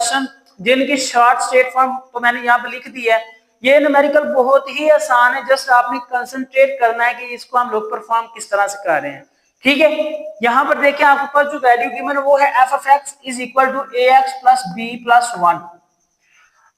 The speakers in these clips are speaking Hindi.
क्वेश्चन जिनकी शॉर्ट स्टेट फॉर्म तो मैंने यहाँ पे लिख दी है। ये न्यूमेरिकल बहुत ही आसान है, जस्ट आपने कंसंट्रेट करना है कि इसको हम लोग परफॉर्म किस तरह से कर रहे हैं। ठीक है, यहाँ पर देखिए आपके पास जो वैल्यू गिवन है वो है f of x is equal to a x plus b plus 1।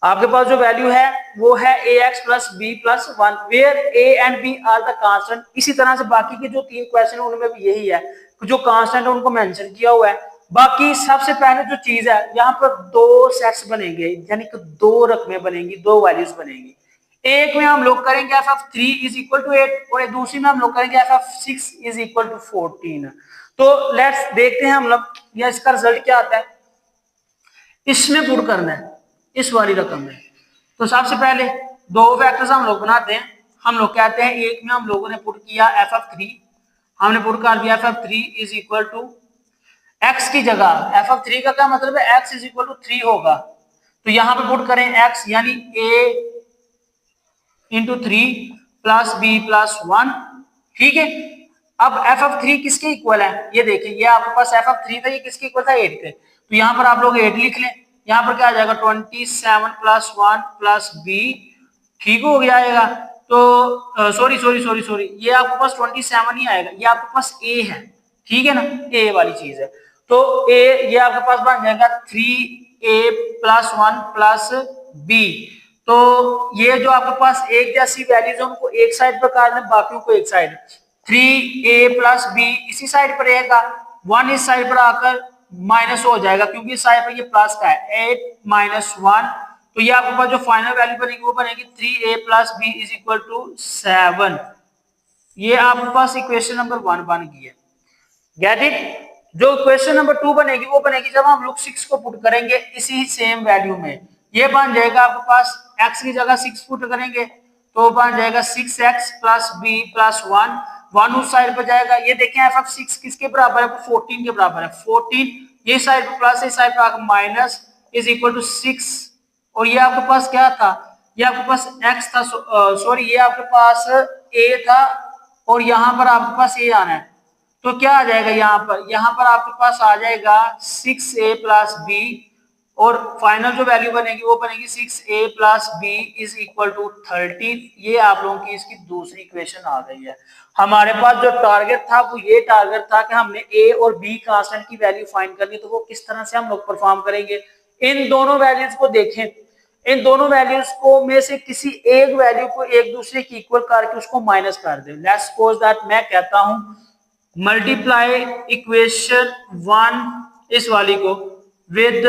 आपके पास जो वैल्यू है वो है a x plus b plus 1 where a and b are the constant. इसी तरह से बाकी के जो 3 क्वेश्चन है उनमें भी यही है, जो कांस्टेंट है उनको मेंशन किया हुआ है। बाकी सबसे पहले जो चीज है यहाँ पर 2 सेट्स बनेंगे, यानी कि 2 रकमें बनेंगी, 2 वैल्यूज बनेंगी। एक में हम लोग करेंगे F of 3 is equal to 8 और दूसरी में हम लोग करेंगे F of 6 is equal to 14। तो लेट्स देखते हैं हम लोग या इसका रिजल्ट क्या आता है। इसमें पुट करना है इस वाली रकम में। तो सबसे पहले 2 फैक्टर्स हम लोग बनाते हैं। हम लोग कहते हैं एक में हम लोगों ने पुट किया एफ ऑफ 3, हमने पुट कर दिया F of 3 is equal to X की जगह एफ ऑफ 3 का क्या मतलब है, एक्स इज इक्वल टू 3 होगा। तो यहां पे पुट करें एक्स यानी ए इंटू 3 प्लस बी प्लस 1। ठीक है, अब एफ ऑफ 3 किसके इक्वल है, ये देखिए, ये आपके पास एफ ऑफ 3 था, ये किसके इक्वल था, 8 के। तो यहाँ पर आप लोग 8 लिख लें। यहाँ पर क्या आ जाएगा 27 प्लस 1 प्लस बी, ठीक हो गया आएगा। तो सॉरी ये आपके पास 27 ही आएगा, ये आपके पास ए है, ठीक है ना, ए वाली चीज है। तो ए ये आपके पास बन जाएगा 3a प्लस 1 प्लस बी। तो ये जो आपके पास एक जैसी वैल्यूज है उनको एक साइड पर काटना, बाकियों को एक साइड। 3a प्लस बी इसी साइड पर रहेगा, 1 इस साइड पर आकर माइनस हो जाएगा क्योंकि इस साइड पर ये प्लस का है, 8 माइनस 1। तो ये आपके पास जो फाइनल वैल्यू बनेगी वो बनेगी 3a plus B is equal to 7। ये आपके पास इक्वेशन नंबर 1 बन गई है। Get it. जो क्वेश्चन नंबर 2 बनेगी वो बनेगी जब हम लोग 6 को पुट करेंगे इसी सेम वैल्यू में। ये बन जाएगा आपके पास x की जगह 6 पुट करेंगे तो बन जाएगा 6x प्लस बी प्लस 1, 1 उस साइड पर जाएगा। ये देखें एफ ऑफ 6 किसके बराबर है, 14 के बराबर है। 14 ये साइड पर प्लस, इस साइड पर आकर माइनस इज इक्वल टू 6। और ये आपके पास क्या था, ये आपके पास x था, सॉरी ये आपके पास a था और यहाँ पर आपके पास a आना है। तो क्या आ जाएगा यहाँ पर आपके पास आ जाएगा 6a प्लस बी और फाइनल जो वैल्यू बनेगी वो बनेगी 6a plus B is equal to 13। ये आप लोगों की इसकी दूसरी इक्वेशन आ गई है। हमारे पास जो टारगेट था वो ये टारगेट था कि हमने a और b कांस्टेंट की वैल्यू फाइंड करनी, तो वो किस तरह से हम लोग परफॉर्म करेंगे। इन दोनों वैल्यूज को देखें, इन दोनों वैल्यूज को में से किसी एक वैल्यू को एक दूसरे की इक्वल करके उसको माइनस कर दें। लेट्स सपोज दैट मैं कहता हूं मल्टीप्लाई इक्वेशन 1 इस वाली को विद